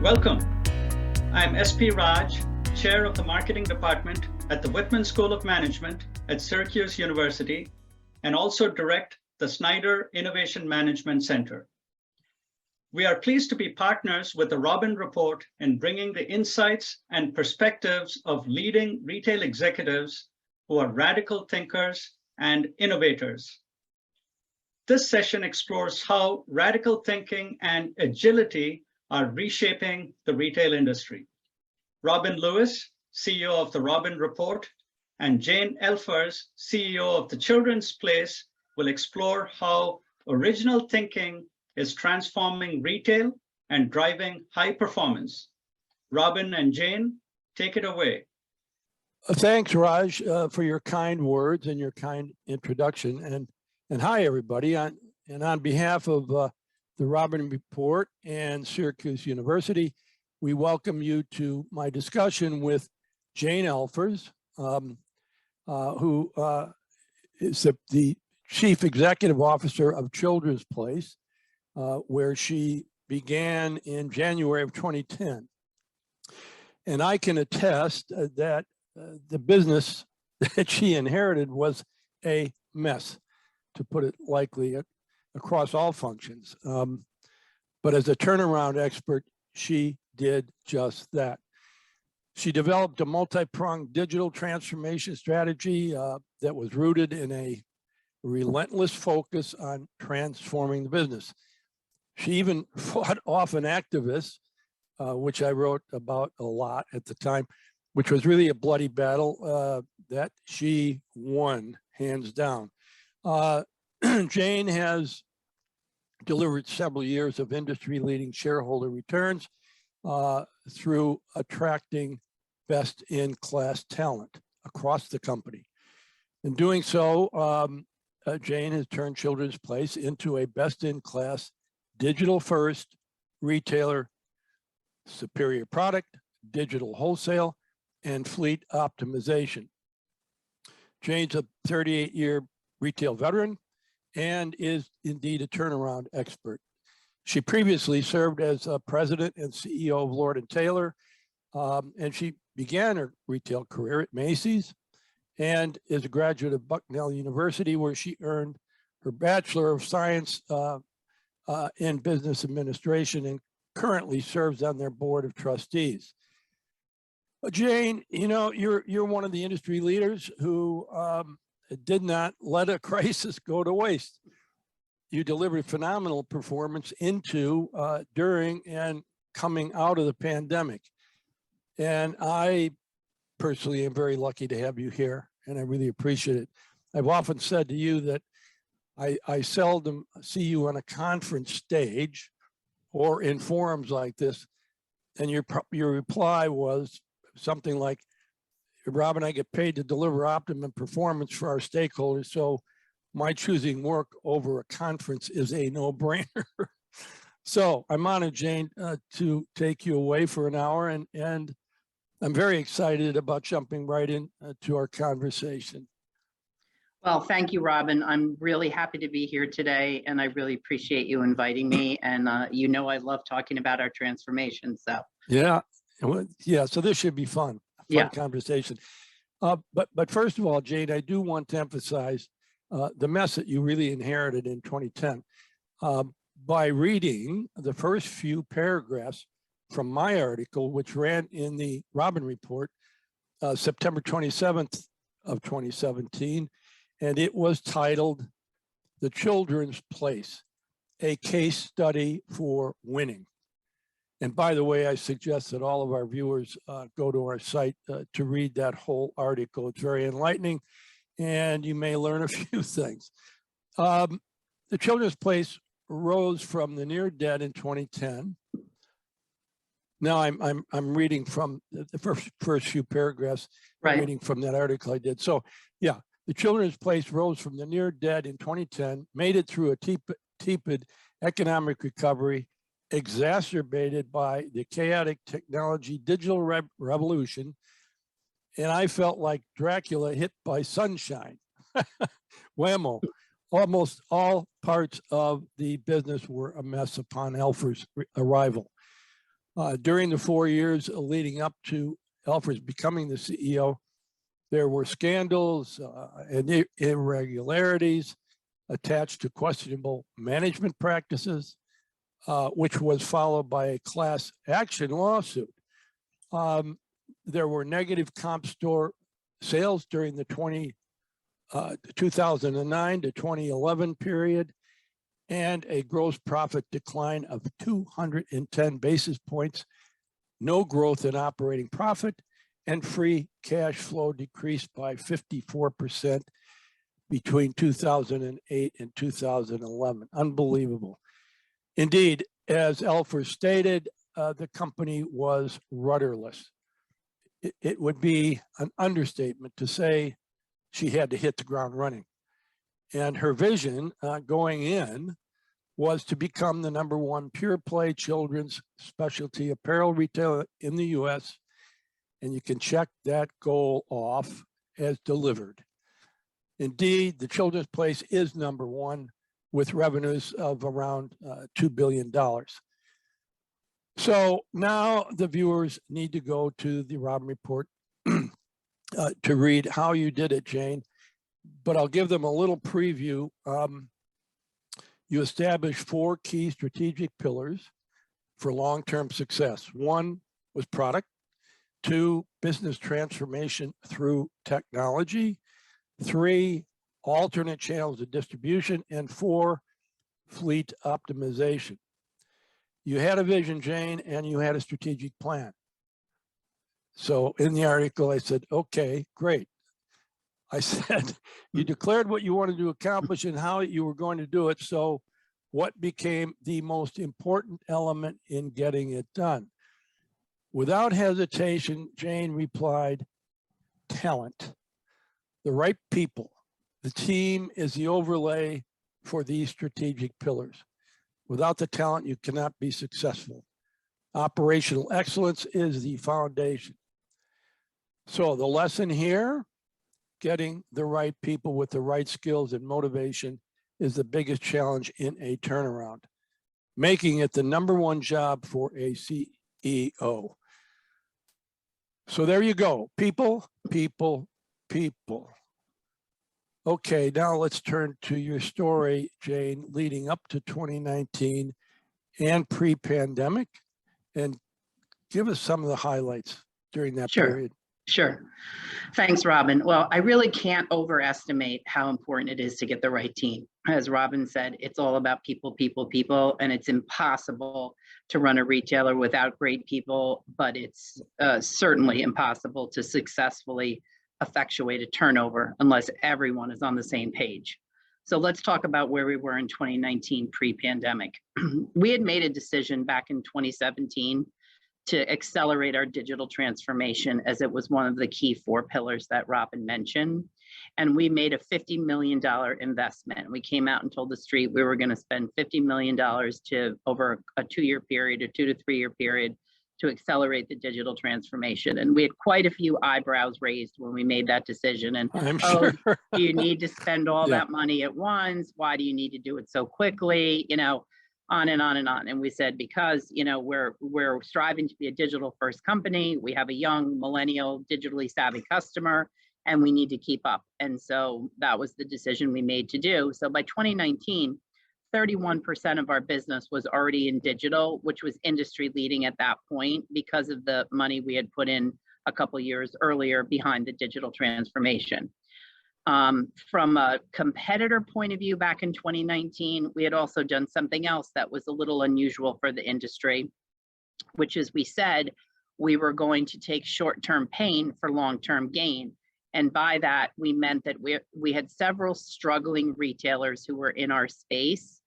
Welcome. I'm SP Raj, Chair of the Marketing Department at the Whitman School of Management at Syracuse University, and also direct the Snyder Innovation Management Center. We are pleased to be partners with the Robin Report in bringing the insights and perspectives of leading retail executives who are radical thinkers and innovators. This session explores how radical thinking and agility are reshaping the retail industry. Robin Lewis, CEO of the Robin Report, and Jane Elfers, CEO of the Children's Place, will explore how original thinking is transforming retail and driving high performance. Robin and Jane, take it away. Thanks, Raj, for your kind words and your kind introduction. And hi, everybody. On behalf of the Robin Report and Syracuse University, we welcome you to my discussion with Jane Elfers, who is the Chief Executive Officer of Children's Place, where she began in January of 2010. And I can attest that the business that she inherited was a mess, to put it lightly, across all functions. But as a turnaround expert, she did just that. She developed a multi-pronged digital transformation strategy that was rooted in a relentless focus on transforming the business. She even fought off an activist, which I wrote about a lot at the time, which was really a bloody battle that she won, hands down. Jane has delivered several years of industry-leading shareholder returns through attracting best-in-class talent across the company. In doing so, Jane has turned Children's Place into a best-in-class digital-first retailer, superior product, digital wholesale, and fleet optimization. Jane's a 38-year retail veteran and is indeed a turnaround expert. She previously served as president and CEO of Lord & Taylor, and she began her retail career at Macy's and is a graduate of Bucknell University, where she earned her Bachelor of Science in Business Administration and currently serves on their board of trustees. Jane, you know, you're one of the industry leaders who did not let a crisis go to waste. You delivered phenomenal performance into, during, and coming out of the pandemic. And I personally am very lucky to have you here, and I really appreciate it. I've often said to you that I seldom see you on a conference stage or in forums like this, and your reply was something like, Rob and I get paid to deliver optimum performance for our stakeholders, so my choosing work over a conference is a no-brainer. So I'm honored, Jane, to take you away for an hour, and I'm very excited about jumping right in to our conversation. Well, thank you, Robin. I'm really happy to be here today, and I really appreciate you inviting me. And you know I love talking about our transformation, so. Yeah, so this should be fun. Conversation. But first of all, Jane, I do want to emphasize the mess that you really inherited in 2010 by reading the first few paragraphs from my article, which ran in the Robin Report, September 27th of 2017, and it was titled "The Children's Place, a Case Study for Winning." And by the way, I suggest that all of our viewers go to our site to read that whole article. It's very enlightening, and you may learn a few things. The Children's Place rose from the near dead in 2010. Now I'm reading from the first few paragraphs. Right. Reading from that article I did. So yeah, the Children's Place rose from the near dead in 2010, made it through a tepid economic recovery, exacerbated by the chaotic technology digital revolution, and I felt like Dracula hit by sunshine. Whammo. Almost all parts of the business were a mess upon Elfers' arrival. During the 4 years leading up to Elfer's becoming the CEO, there were scandals and irregularities attached to questionable management practices, which was followed by a class action lawsuit. There were negative comp store sales during the 2009 to 2011 period, and a gross profit decline of 210 basis points, no growth in operating profit, and free cash flow decreased by 54% between 2008 and 2011. Unbelievable. Indeed, as Elfer stated, the company was rudderless. It would be an understatement to say she had to hit the ground running. And her vision going in was to become the #1 pure play children's specialty apparel retailer in the US. And you can check that goal off as delivered. Indeed, the Children's Place is #1 with revenues of around $2 billion. So now the viewers need to go to the Robin Report to read how you did it, Jane. But I'll give them a little preview. You established 4 key strategic pillars for long-term success. 1 was product, 2, business transformation through technology, 3, alternate channels of distribution, and 4, fleet optimization. You had a vision, Jane, and you had a strategic plan. So in the article, I said, okay, great. I said, you declared what you wanted to accomplish and how you were going to do it. So what became the most important element in getting it done? Without hesitation, Jane replied, talent, the right people. The team is the overlay for these strategic pillars. Without the talent, you cannot be successful. Operational excellence is the foundation. So the lesson here, getting the right people with the right skills and motivation is the biggest challenge in a turnaround, making it the #1 job for a CEO. So there you go, people, people, people. Okay, now let's turn to your story, Jane, leading up to 2019 and pre-pandemic, and give us some of the highlights during that period. Sure. Thanks, Robin. Well, I really can't overestimate how important it is to get the right team. As Robin said, it's all about people, people, people, and it's impossible to run a retailer without great people, but it's certainly impossible to successfully effectuate a turnover unless everyone is on the same page. So let's talk about where we were in 2019 pre-pandemic. We had made a decision back in 2017 to accelerate our digital transformation, as it was one of the key 4 pillars that Robin mentioned. And we made a $50 million investment. We came out and told the street we were going to spend $50 million to over a 2-year period, a 2 to 3 year period, to accelerate the digital transformation. And we had quite a few eyebrows raised when we made that decision. And I'm sure. Do you need to spend all that money at once? Why do you need to do it so quickly? You know, on and on and on. And we said, because, you know, we're striving to be a digital first company. We have a young millennial digitally savvy customer, and we need to keep up. And so that was the decision we made to do. So by 2019, 31% of our business was already in digital, which was industry leading at that point because of the money we had put in a couple years earlier behind the digital transformation. From a competitor point of view, back in 2019, we had also done something else that was a little unusual for the industry, which is we said we were going to take short-term pain for long-term gain. And by that, we meant that we had several struggling retailers who were in our space.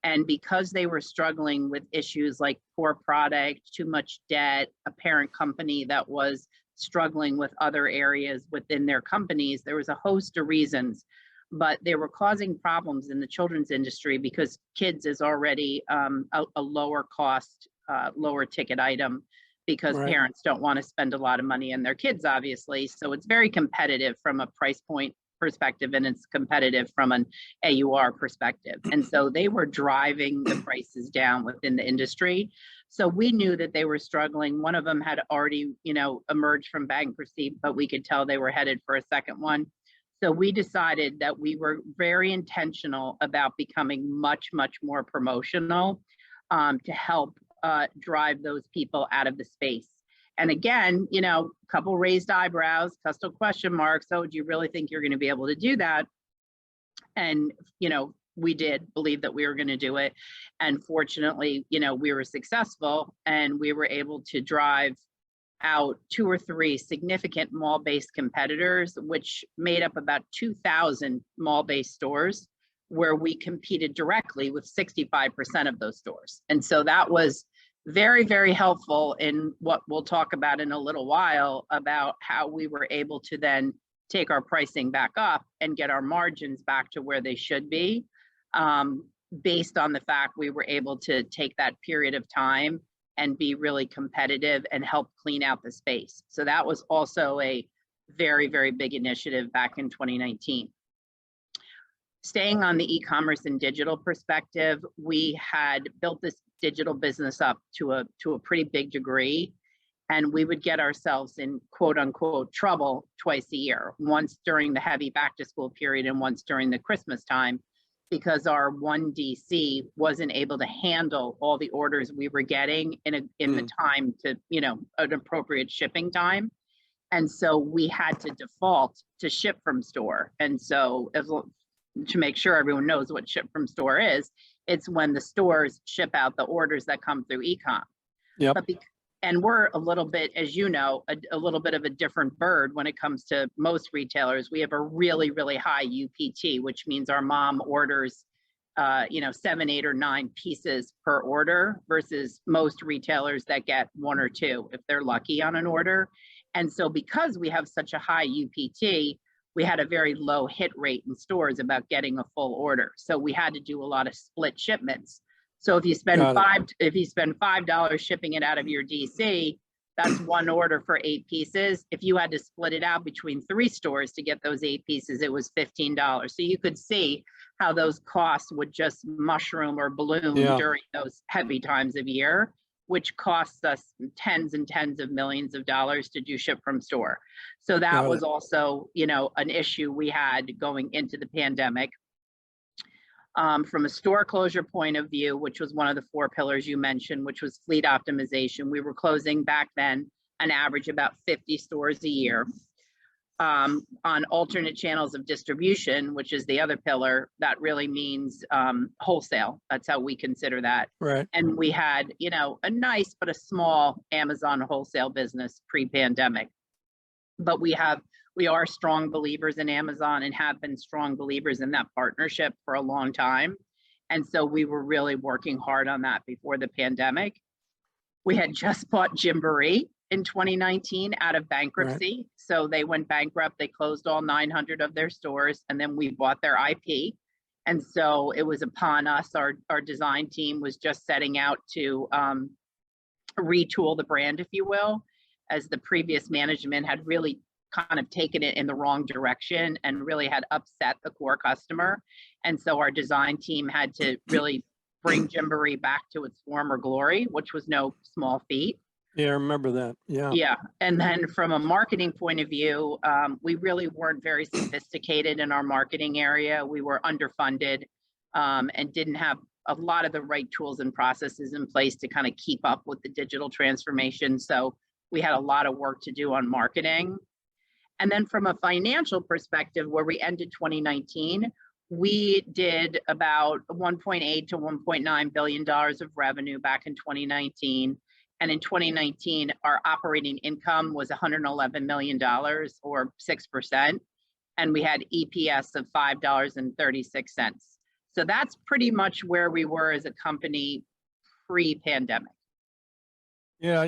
And because they were struggling with issues like poor product, too much debt, a parent company that was struggling with other areas within their companies, there was a host of reasons, but they were causing problems in the children's industry because kids is already a lower cost, lower ticket item, because parents don't want to spend a lot of money on their kids, obviously. So it's very competitive from a price point perspective, and it's competitive from an AUR perspective. And so they were driving the prices down within the industry. So we knew that they were struggling. One of them had already, emerged from bankruptcy, but we could tell they were headed for a second one. So we decided that we were very intentional about becoming much, much more promotional to help drive those people out of the space. And again, a couple raised eyebrows, couple question marks. Oh, do you really think you're going to be able to do that? And, we did believe that we were going to do it. And fortunately, we were successful, and we were able to drive out 2 or 3 significant mall-based competitors, which made up about 2,000 mall-based stores, where we competed directly with 65% of those stores. And so that was very, very helpful in what we'll talk about in a little while, about how we were able to then take our pricing back up and get our margins back to where they should be, based on the fact we were able to take that period of time and be really competitive and help clean out the space. So that was also a very, very big initiative back in 2019. Staying on the e-commerce and digital perspective, we had built this digital business up to a pretty big degree, and we would get ourselves in quote unquote trouble twice a year, once during the heavy back to school period and once during the Christmas time, because our one DC wasn't able to handle all the orders we were getting in the time to, an appropriate shipping time. And so we had to default to ship from store. And so to make sure everyone knows what ship from store is, it's when the stores ship out the orders that come through e-com. Yep. And we're a little bit, as you know, a little bit of a different bird when it comes to most retailers. We have a really, really high UPT, which means our mom orders, 7, 8, or 9 pieces per order, versus most retailers that get 1 or 2 if they're lucky on an order. And so because we have such a high UPT, we had a very low hit rate in stores about getting a full order. So we had to do a lot of split shipments. So if you spend $5 shipping it out of your DC, that's 1 order for 8 pieces. If you had to split it out between 3 stores to get those 8 pieces, it was $15. So you could see how those costs would just mushroom or balloon during those heavy times of year, which costs us tens and tens of millions of dollars to do ship from store. So that was also, an issue we had going into the pandemic. From a store closure point of view, which was one of the 4 pillars you mentioned, which was fleet optimization, we were closing back then an average about 50 stores a year. On alternate channels of distribution, which is the other pillar, that really means wholesale. That's how we consider that. Right. And we had, a nice but a small Amazon wholesale business pre-pandemic. But we are strong believers in Amazon and have been strong believers in that partnership for a long time. And so we were really working hard on that before the pandemic. We had just bought Gymboree in 2019 out of bankruptcy. Right. So they went bankrupt. They closed all 900 of their stores, and then we bought their IP. And so it was upon us, our design team was just setting out to retool the brand, if you will, as the previous management had really kind of taken it in the wrong direction and really had upset the core customer. And so our design team had to really bring Gymboree back to its former glory, which was no small feat. Yeah, I remember that. Yeah. And then from a marketing point of view, we really weren't very sophisticated in our marketing area. We were underfunded and didn't have a lot of the right tools and processes in place to kind of keep up with the digital transformation. So we had a lot of work to do on marketing. And then from a financial perspective, where we ended 2019, we did about $1.8 to $1.9 billion of revenue back in 2019. And in 2019, our operating income was $111 million, or 6%. And we had EPS of $5.36. So that's pretty much where we were as a company pre-pandemic. Yeah,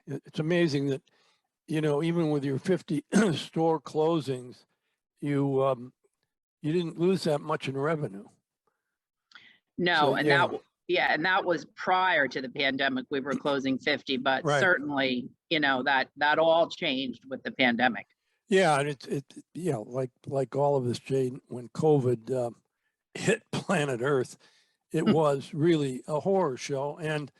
it's amazing that, even with your 50 store closings, you didn't lose that much in revenue. No, so, and that was prior to the pandemic. We were closing 50, but certainly, that all changed with the pandemic. Yeah, and like all of this, Jane, when COVID hit planet Earth, it was really a horror show. And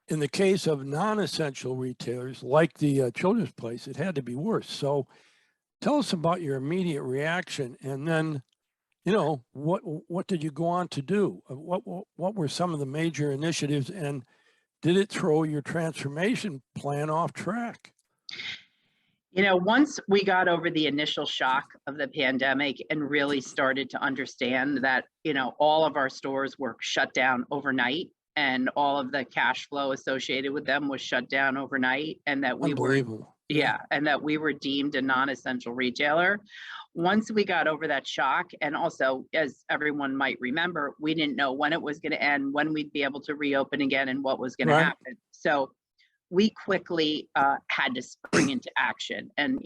in the case of non-essential retailers, like the children's place, it had to be worse. So tell us about your immediate reaction, and then, what did you go on to do? What were some of the major initiatives, and did it throw your transformation plan off track? Once we got over the initial shock of the pandemic and really started to understand that, all of our stores were shut down overnight and all of the cash flow associated with them was shut down overnight, and that we were, Unbelievable. and that we were deemed a non-essential retailer. Once we got over that shock, and also, as everyone might remember, we didn't know when it was going to end, when we'd be able to reopen again, and what was going to happen. So we quickly had to spring into action. And,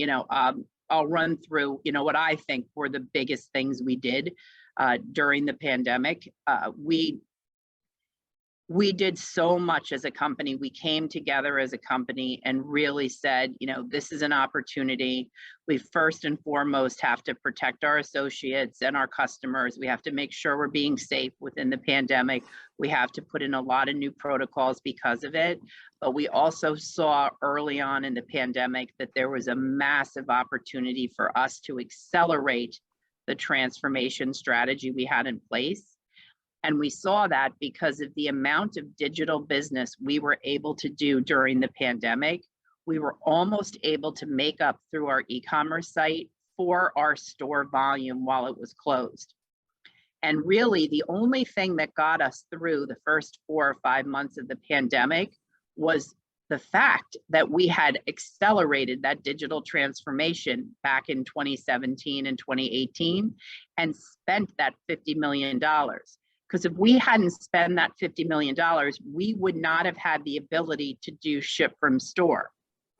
I'll run through, what I think were the biggest things we did during the pandemic. We did so much as a company. We came together as a company and really said, this is an opportunity. We first and foremost have to protect our associates and our customers. We have to make sure we're being safe within the pandemic. We have to put in a lot of new protocols because of it. But we also saw early on in the pandemic that there was a massive opportunity for us to accelerate the transformation strategy we had in place. And we saw that because of the amount of digital business we were able to do during the pandemic. We were almost able to make up through our e-commerce site for our store volume while it was closed. And really, the only thing that got us through the first 4 or 5 months of the pandemic was the fact that we had accelerated that digital transformation back in 2017 and 2018 and spent that $50 million. Because if we hadn't spent that $50 million, we would not have had the ability to do ship from store.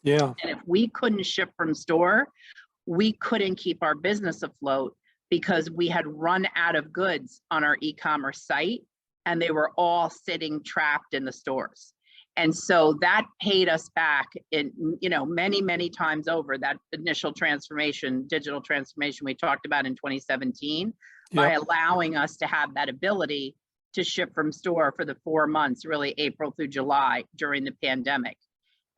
Yeah. And if we couldn't ship from store, we couldn't keep our business afloat because we had run out of goods on our e-commerce site and they were all sitting trapped in the stores. And so that paid us back in, many, many times over, that initial transformation, digital transformation we talked about in 2017, by allowing us to have that ability to ship from store for the 4 months, really April through July during the pandemic.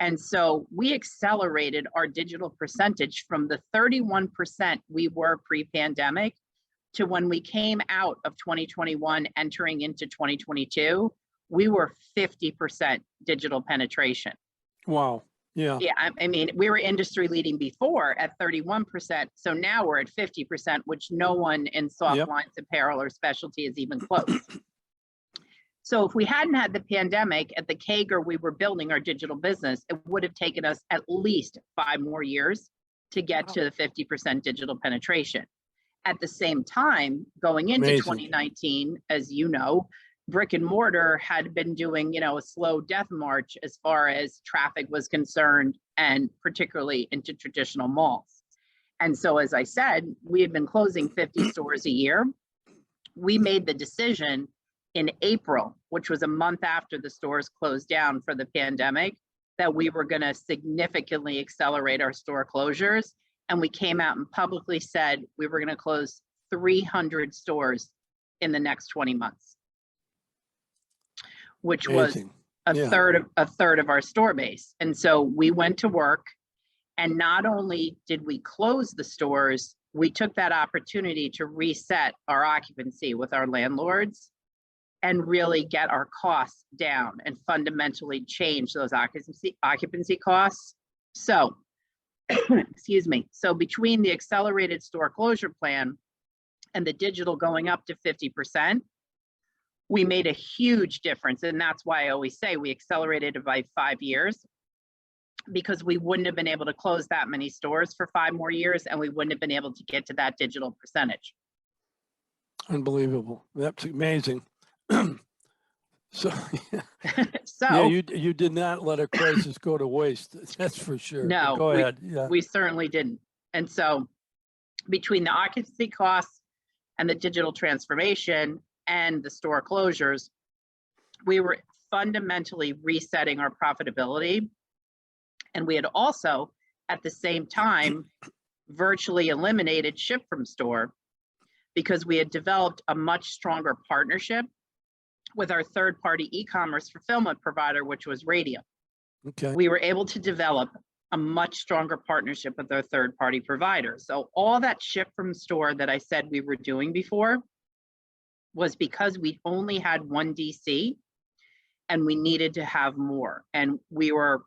And so we accelerated our digital percentage from the 31% we were pre-pandemic to when we came out of 2021, entering into 2022, we were 50% digital penetration. Wow. Yeah. Yeah. I mean, we were industry leading before at 31%. So now we're at 50%, which no one in soft lines apparel or specialty is even close. So if we hadn't had the pandemic, at the CAGR we were building our digital business, it would have taken us at least 5 more years to get to the 50% digital penetration. At the same time, going into 2019, as you know, brick and mortar had been doing, a slow death march as far as traffic was concerned, and particularly into traditional malls. And so, as I said, we had been closing 50 stores a year. We made the decision in April, which was a month after the stores closed down for the pandemic, that we were going to significantly accelerate our store closures. And we came out and publicly said we were going to close 300 stores in the next 20 months. Which was a third of our store base. And so we went to work, and not only did we close the stores, we took that opportunity to reset our occupancy with our landlords and really get our costs down and fundamentally change those occupancy costs. So, excuse me. So between the accelerated store closure plan and the digital going up to 50%, we made a huge difference. And that's why I always say we accelerated it by 5 years, because we wouldn't have been able to close that many stores for 5 more years, and we wouldn't have been able to get to that digital percentage. Unbelievable. That's amazing. So So you did not let a crisis go to waste. That's for sure. No, go ahead. Yeah. We certainly didn't. And so between the occupancy costs and the digital transformation and the store closures, we were fundamentally resetting our profitability. And we had also, at the same time, virtually eliminated ship from store because we had developed a much stronger partnership with our third-party e-commerce fulfillment provider, which was Radial. Okay. We were able to develop a much stronger partnership with our third-party provider. So all that ship from store that I said we were doing before was because we only had one DC and we needed to have more. And we were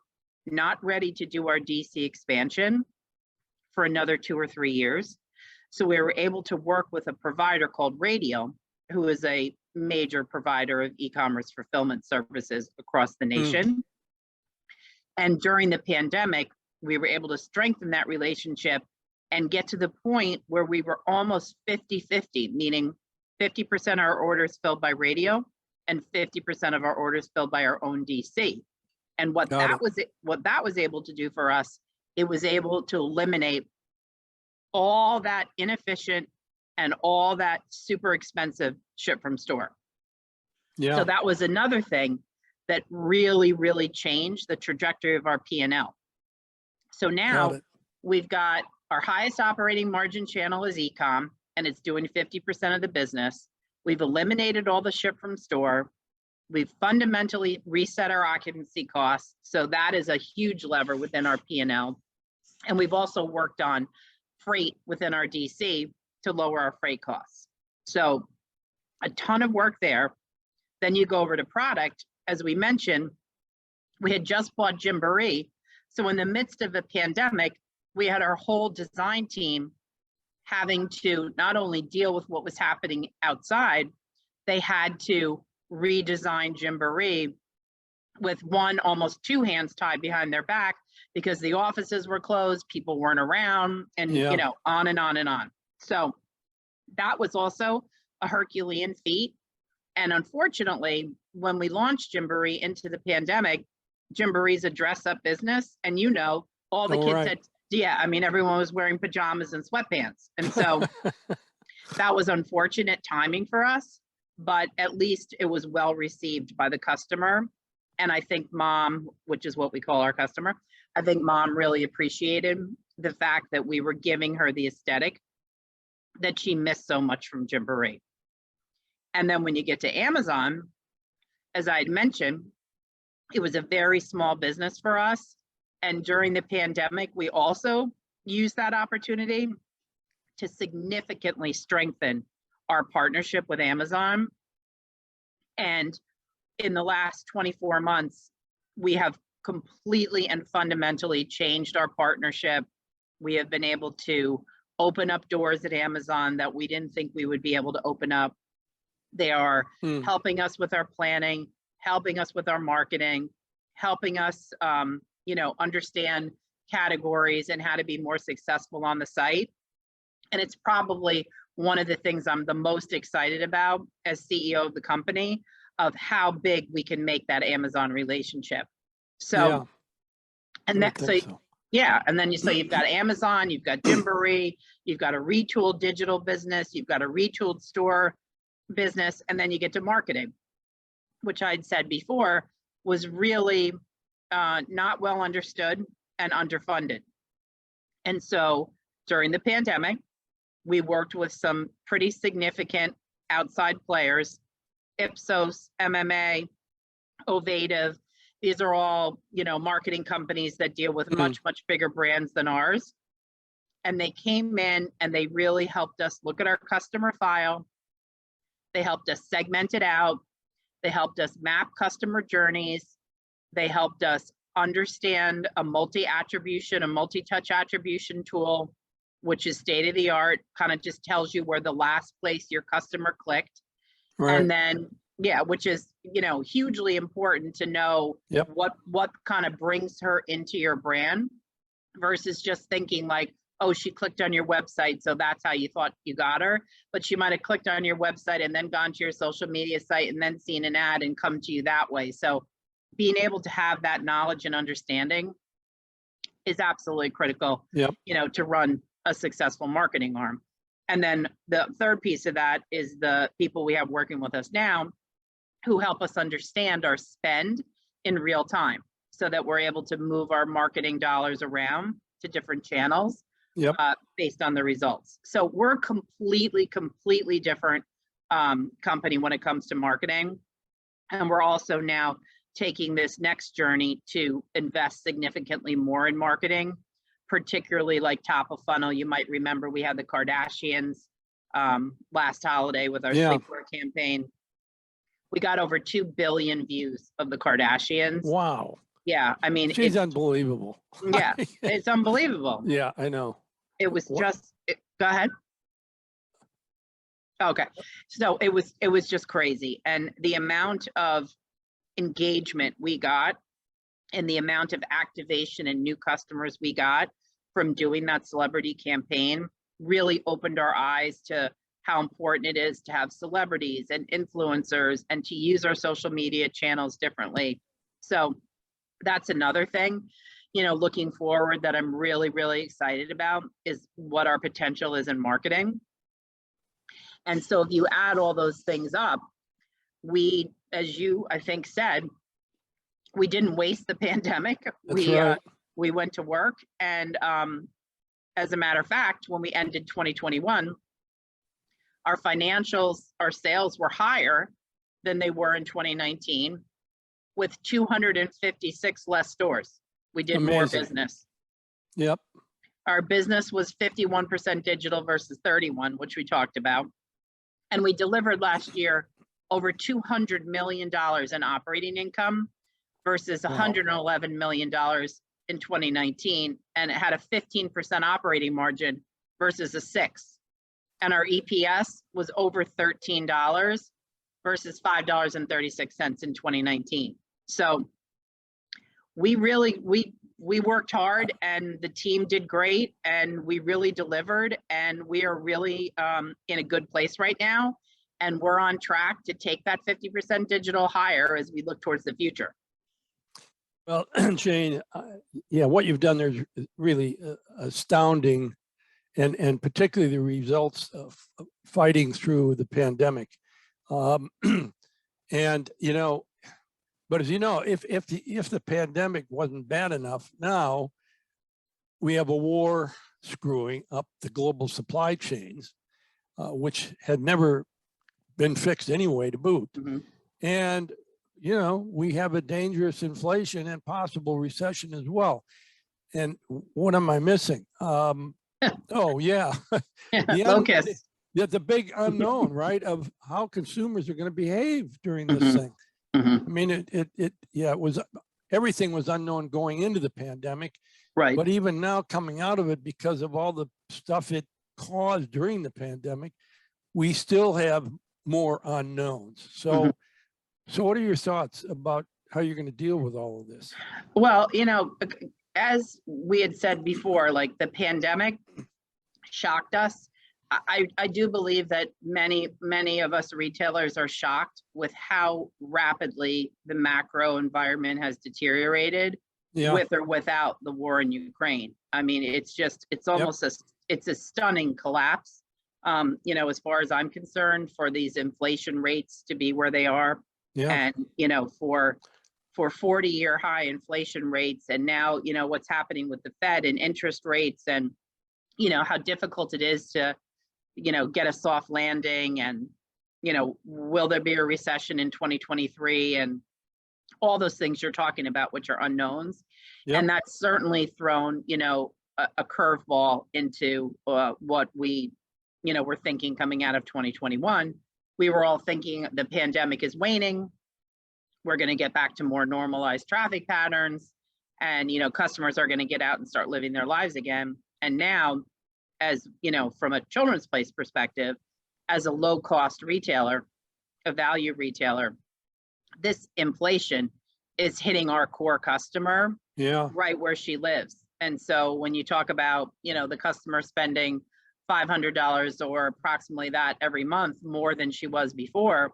not ready to do our DC expansion for another 2 or 3 years. So we were able to work with a provider called Radial, who is a major provider of e-commerce fulfillment services across the nation. And during the pandemic, we were able to strengthen that relationship and get to the point where we were almost 50-50, meaning 50% of our orders filled by Radial and 50% of our orders filled by our own DC. And what that was able to do for us, it was able to eliminate all that inefficient and all that super expensive ship from store. Yeah. So that was another thing that really, really changed the trajectory of our P&L. So now we've got our highest operating margin channel is e-com, and it's doing 50% of the business. We've eliminated all the ship from store. We've fundamentally reset our occupancy costs. So that is a huge lever within our P&L. And we've also worked on freight within our DC to lower our freight costs. So a ton of work there. Then you go over to product. As we mentioned, we had just bought Gymboree. So in the midst of the pandemic, we had our whole design team having to not only deal with what was happening outside, they had to redesign Gymboree with almost 2 hands tied behind their back because the offices were closed, people weren't around, and you know, on and on and on. So that was also a Herculean feat. And unfortunately, when we launched Gymboree into the pandemic, Gymboree's a dress-up business, and you know, all the kids had, yeah, I mean, everyone was wearing pajamas and sweatpants. And so that was unfortunate timing for us, but at least it was well received by the customer. And I think Mom, which is what we call our customer, I think Mom really appreciated the fact that we were giving her the aesthetic that she missed so much from Gymboree. And then when you get to Amazon, as I had mentioned, it was a very small business for us. And during the pandemic, we also used that opportunity to significantly strengthen our partnership with Amazon. And in the last 24 months, we have completely and fundamentally changed our partnership. We have been able to open up doors at Amazon that we didn't think we would be able to open up. They are helping us with our planning, helping us with our marketing, helping us, you know, understand categories and how to be more successful on the site. And it's probably one of the things I'm the most excited about as CEO of the company, of how big we can make that Amazon relationship. So, and that, yeah, and then so you've got Amazon, you've got Gymboree, you've got a retooled digital business, you've got a retooled store business, and then you get to marketing, which I'd said before was really not well understood and underfunded. And so during the pandemic, we worked with some pretty significant outside players, Ipsos, MMA, Ovative. These are all, you know, marketing companies that deal with much, much bigger brands than ours. And they came in and they really helped us look at our customer file. They helped us segment it out. They helped us map customer journeys. They helped us understand a multi-attribution, a multi-touch attribution tool, which is state-of-the-art, kind of just tells you where the last place your customer clicked. And then, yeah, which is, you know, hugely important to know what kind of brings her into your brand versus just thinking like, oh, she clicked on your website, so that's how you thought you got her. But she might have clicked on your website and then gone to your social media site and then seen an ad and come to you that way. So being able to have that knowledge and understanding is absolutely critical, you know, to run a successful marketing arm. And then the third piece of that is the people we have working with us now who help us understand our spend in real time so that we're able to move our marketing dollars around to different channels. Yep. Based on the results. So we're completely different company when it comes to marketing. And we're also now taking this next journey to invest significantly more in marketing, particularly like top of funnel. You might remember we had the Kardashians last holiday with our sleepwear campaign. We got over 2 billion views of the Kardashians. Wow. Yeah, I mean, she's unbelievable. Yeah, it's unbelievable. Yeah, I know. It was just, go ahead. Okay, so it was just crazy. And the amount of engagement we got and the amount of activation and new customers we got from doing that celebrity campaign really opened our eyes to how important it is to have celebrities and influencers and to use our social media channels differently. So that's another thing, you know, looking forward that I'm really excited about is what our potential is in marketing. And so if you add all those things up, we, as you, I think, said, we didn't waste the pandemic. That's right. We went to work. And as a matter of fact, when we ended 2021, our financials, our sales were higher than they were in 2019 with 256 less stores. We did more business. Yep. Our business was 51% digital versus 31, which we talked about. And we delivered last year over $200 million in operating income versus $111 million in 2019. And it had a 15% operating margin versus a 6%. And our EPS was over $13 versus $5.36 in 2019. So we worked hard and the team did great and we really delivered and we are really in a good place right now. And we're on track to take that 50% digital higher as we look towards the future. Well, Shane, yeah, what you've done there is really astounding, and particularly the results of fighting through the pandemic. And you know, but as you know, if the pandemic wasn't bad enough, now we have a war screwing up the global supply chains, which had never been fixed anyway to boot. Mm-hmm. And you know, we have a dangerous inflation and possible recession as well. And what am I missing? Oh yeah, the big unknown, right, of how consumers are going to behave during this thing. I mean, everything was unknown going into the pandemic, right? But even now, coming out of it, because of all the stuff it caused during the pandemic, we still have more unknowns. So, so what are your thoughts about how you're going to deal with all of this? Well, you know, as we had said before, like the pandemic shocked us. I do believe that many of us retailers are shocked with how rapidly the macro environment has deteriorated with or without the war in Ukraine. I mean, it's almost it's a stunning collapse. You know, as far as I'm concerned, for these inflation rates to be where they are, and you know, for 40-year high inflation rates, and now you know what's happening with the Fed and interest rates, and you know how difficult it is to get a soft landing, and will there be a recession in 2023, and all those things you're talking about, which are unknowns. And that's certainly thrown a curveball into what we were thinking coming out of 2021. We were all thinking the pandemic is waning, we're going to get back to more normalized traffic patterns, and customers are going to get out and start living their lives again. And now, as from a Children's Place perspective, as a low-cost retailer, a value retailer, this inflation is hitting our core customer right where she lives. And so when you talk about the customer spending $500 or approximately that every month more than she was before,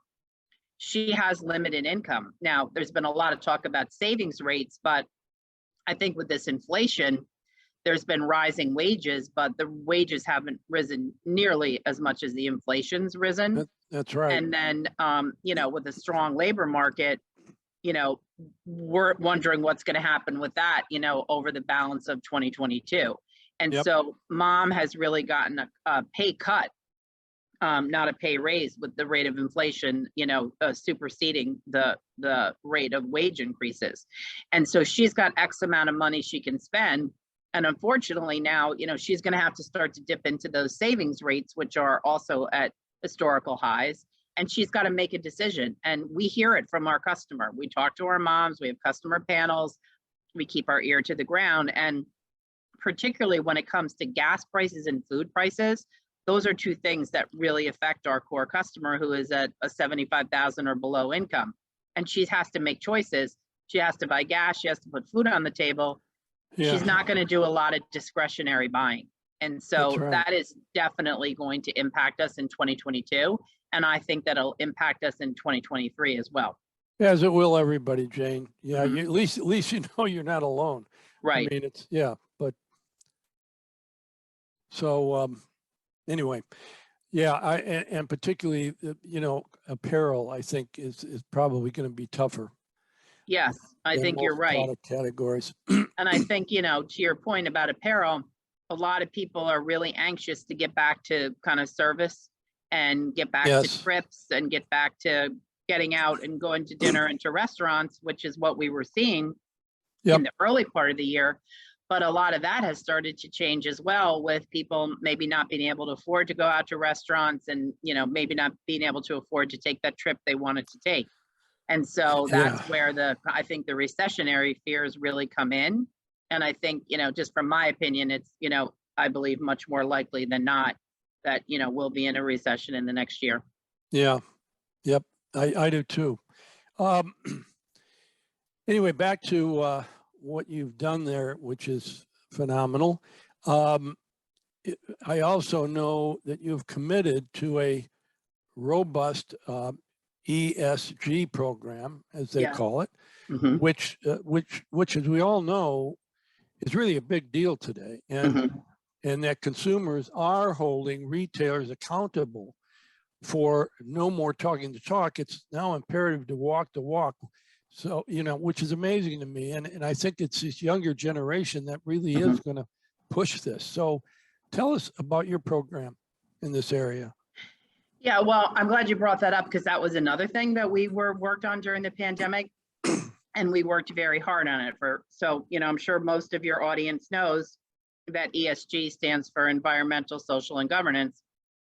she has limited income. Now, there's been a lot of talk about savings rates, but I think with this inflation, there's been rising wages, but the wages haven't risen nearly as much as the inflation's risen. That's right. And then, with a strong labor market, we're wondering what's going to happen with that, over the balance of 2022. And Yep. so mom has really gotten a pay cut, not a pay raise, with the rate of inflation, superseding the rate of wage increases. And so she's got X amount of money she can spend. And unfortunately now, she's going to have to start to dip into those savings rates, which are also at historical highs. And she's got to make a decision. And we hear it from our customer. We talk to our moms, we have customer panels, we keep our ear to the ground. And particularly when it comes to gas prices and food prices, those are two things that really affect our core customer who is at a 75,000 or below income. And she has to make choices. She has to buy gas, she has to put food on the table. Yeah. She's not going to do a lot of discretionary buying. And so That's right. that is definitely going to impact us in 2022. And I think that'll impact us in 2023 as well. As it will everybody, Jane. Yeah, Mhm. at least you're not alone. Right. I mean, but so anyway, yeah, and particularly apparel, I think is probably going to be tougher Yes, I than think you're most right. product categories. And I think, to your point about apparel, a lot of people are really anxious to get back to kind of service and get back to Yes. trips and get back to getting out and going to dinner and to restaurants, which is what we were seeing Yep. in the early part of the year. But a lot of that has started to change as well, with people maybe not being able to afford to go out to restaurants and, maybe not being able to afford to take that trip they wanted to take. And so that's Yeah. where I think the recessionary fears really come in. And I think, just from my opinion, it's, I believe much more likely than not that, we'll be in a recession in the next year. Yeah. Yep. I do too. Anyway, back to what you've done there, which is phenomenal. I also know that you've committed to a robust ESG program, as they Yeah. call it, Mhm, which, as we all know, is really a big deal today, and mhm. and that consumers are holding retailers accountable for no more talking the talk. It's now imperative to walk the walk. So, which is amazing to me. And I think it's this younger generation that really is going to push this. So tell us about your program in this area. Yeah, well, I'm glad you brought that up, because that was another thing that we worked on during the pandemic. And we worked very hard on it I'm sure most of your audience knows that ESG stands for environmental, social, and governance.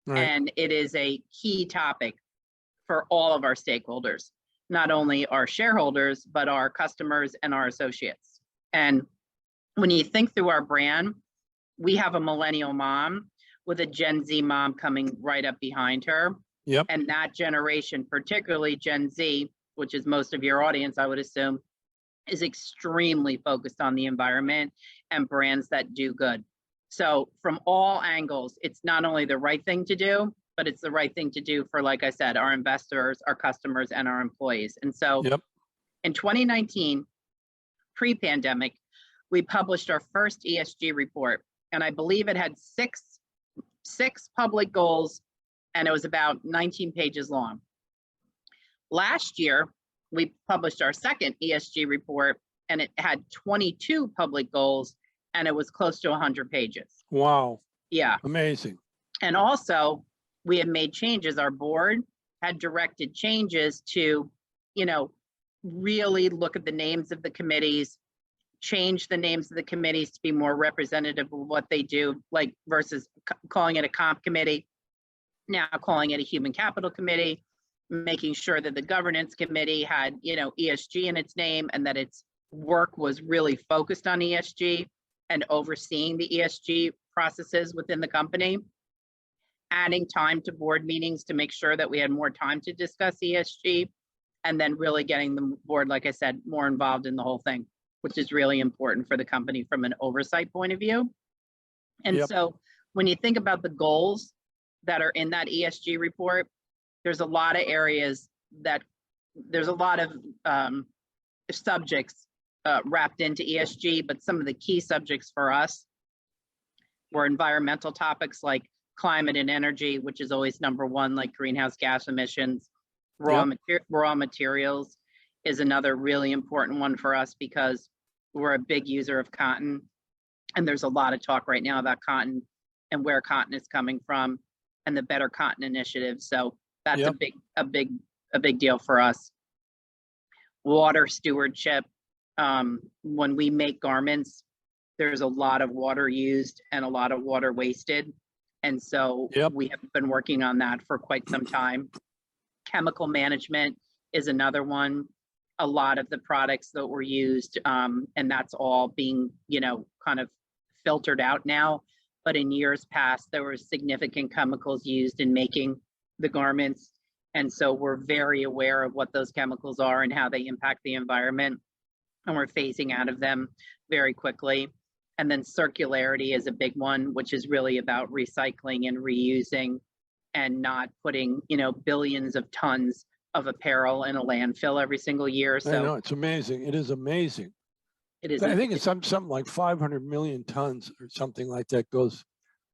Right. And it is a key topic for all of our stakeholders, not only our shareholders, but our customers and our associates. And when you think through our brand, we have a millennial mom with a Gen Z mom coming right up behind her. Yep. And that generation, particularly Gen Z, which is most of your audience, I would assume, is extremely focused on the environment and brands that do good. So from all angles, it's not only the right thing to do, but it's the right thing to do for, like I said, our investors, our customers, and our employees. And so Yep. in 2019, pre-pandemic, we published our first ESG report. And I believe it had six public goals, and it was about 19 pages long. Last year, we published our second ESG report, and it had 22 public goals, and it was close to 100 pages. Wow. Yeah. Amazing. And also, we have made changes. Our board had directed changes to, really look at the names of the committees, change the names of the committees to be more representative of what they do, like versus calling it a comp committee, now calling it a human capital committee, making sure that the governance committee had, ESG in its name, and that its work was really focused on ESG and overseeing the ESG processes within the company, adding time to board meetings to make sure that we had more time to discuss ESG, and then really getting the board, like I said, more involved in the whole thing, which is really important for the company from an oversight point of view. And Yep. so when you think about the goals that are in that ESG report, there's a lot of areas there's a lot of subjects wrapped into ESG, but some of the key subjects for us were environmental topics like climate and energy, which is always number one, like greenhouse gas emissions. Raw materials is another really important one for us, because we're a big user of cotton. And there's a lot of talk right now about cotton and where cotton is coming from and the Better Cotton Initiative. So that's Yep. a big deal for us. Water stewardship. When we make garments, there's a lot of water used and a lot of water wasted. And so Yep. we have been working on that for quite some time. Chemical management is another one. A lot of the products that were used, and that's all being, kind of filtered out now. But in years past, there were significant chemicals used in making the garments. And so we're very aware of what those chemicals are and how they impact the environment. And we're phasing out of them very quickly. And then circularity is a big one, which is really about recycling and reusing and not putting, billions of tons of apparel in a landfill every single year. I know, it's amazing. It is amazing. It is. I think it's something like 500 million tons or something like that goes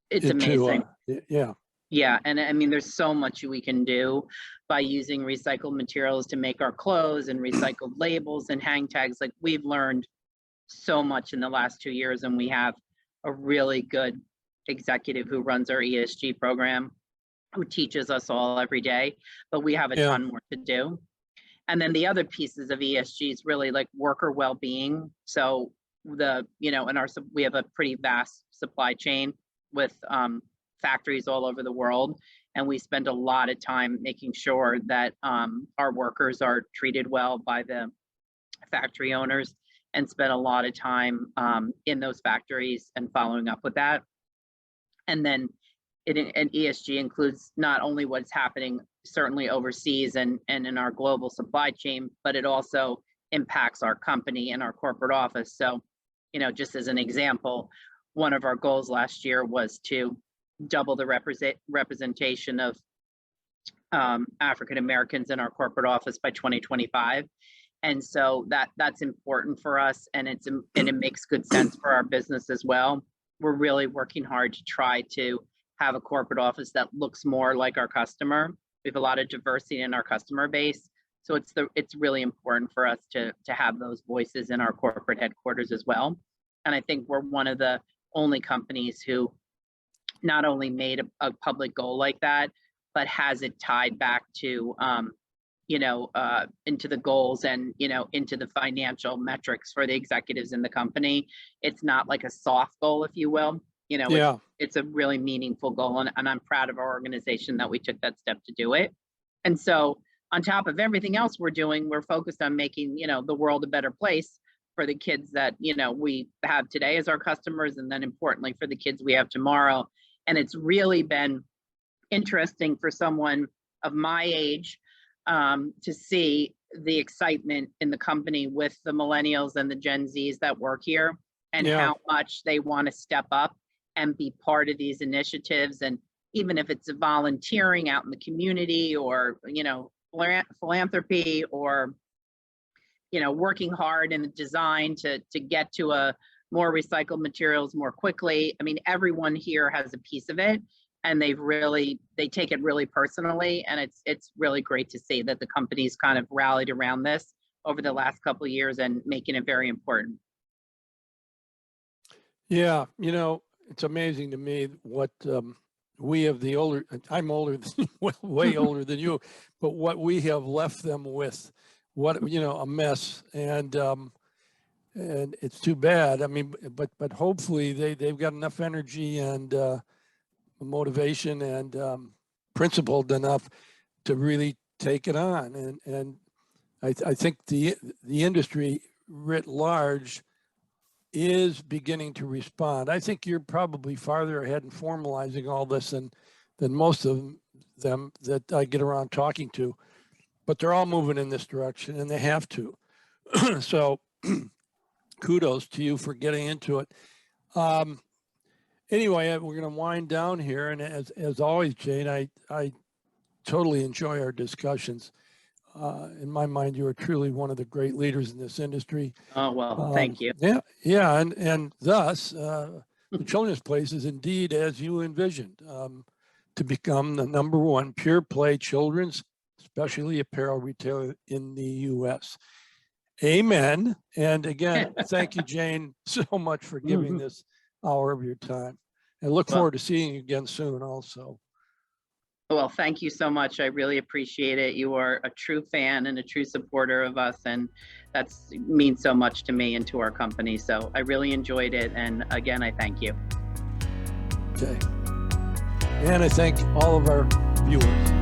It's into, amazing. yeah. Yeah, and I mean, there's so much we can do by using recycled materials to make our clothes and recycled labels and hang tags. Like, we've learned so much in the last 2 years, and we have a really good executive who runs our ESG program, who teaches us all every day, but we have a ton more to do. And then the other pieces of ESG is really like worker well-being. So we have a pretty vast supply chain with factories all over the world. And we spend a lot of time making sure that our workers are treated well by the factory owners, and spend a lot of time in those factories and following up with that. And then ESG includes not only what's happening certainly overseas and in our global supply chain, but it also impacts our company and our corporate office. So, just as an example, one of our goals last year was to double the representation of African Americans in our corporate office by 2025. And so that's important for us, and it makes good sense for our business as well. We're really working hard to try to have a corporate office that looks more like our customer. We have a lot of diversity in our customer base. So it's really important for us to have those voices in our corporate headquarters as well. And I think we're one of the only companies who not only made a public goal like that, but has it tied back to, into the goals and, into the financial metrics for the executives in the company. It's not like a soft goal, if you will. It's a really meaningful goal, and I'm proud of our organization that we took that step to do it. And so on top of everything else we're doing, we're focused on making, the world a better place for the kids that, we have today as our customers, and then importantly for the kids we have tomorrow. And it's really been interesting for someone of my age to see the excitement in the company with the millennials and the Gen Zs that work here, and how much they want to step up and be part of these initiatives. And even if it's volunteering out in the community, or, philanthropy, or, working hard in the design to get to a more recycled materials more quickly. I mean, everyone here has a piece of it, and they take it really personally. And it's really great to see that the company's kind of rallied around this over the last couple of years and making it very important. Yeah, it's amazing to me what we have the older, I'm older than, way older than you, but what we have left them with, a mess. And it's too bad. I mean, but hopefully they've got enough energy and motivation and principled enough to really take it on. And I think the industry writ large is beginning to respond. I think you're probably farther ahead in formalizing all this than most of them that I get around talking to, but they're all moving in this direction, and they have to. So kudos to you for getting into it. Anyway, we're going to wind down here, and as always, Jane, I totally enjoy our discussions. In my mind, you are truly one of the great leaders in this industry. Oh, well, thank you. Yeah, and thus, the Children's Place is indeed as you envisioned, to become the #1 pure play children's specialty apparel retailer in the U.S. Amen. And again, thank you, Jane, so much for giving this hour of your time. And look Well- forward to seeing you again soon also. Well, thank you so much. I really appreciate it. You are a true fan and a true supporter of us, and that's means so much to me and to our company. So I really enjoyed it. And again, I thank you. Okay. And I thank all of our viewers.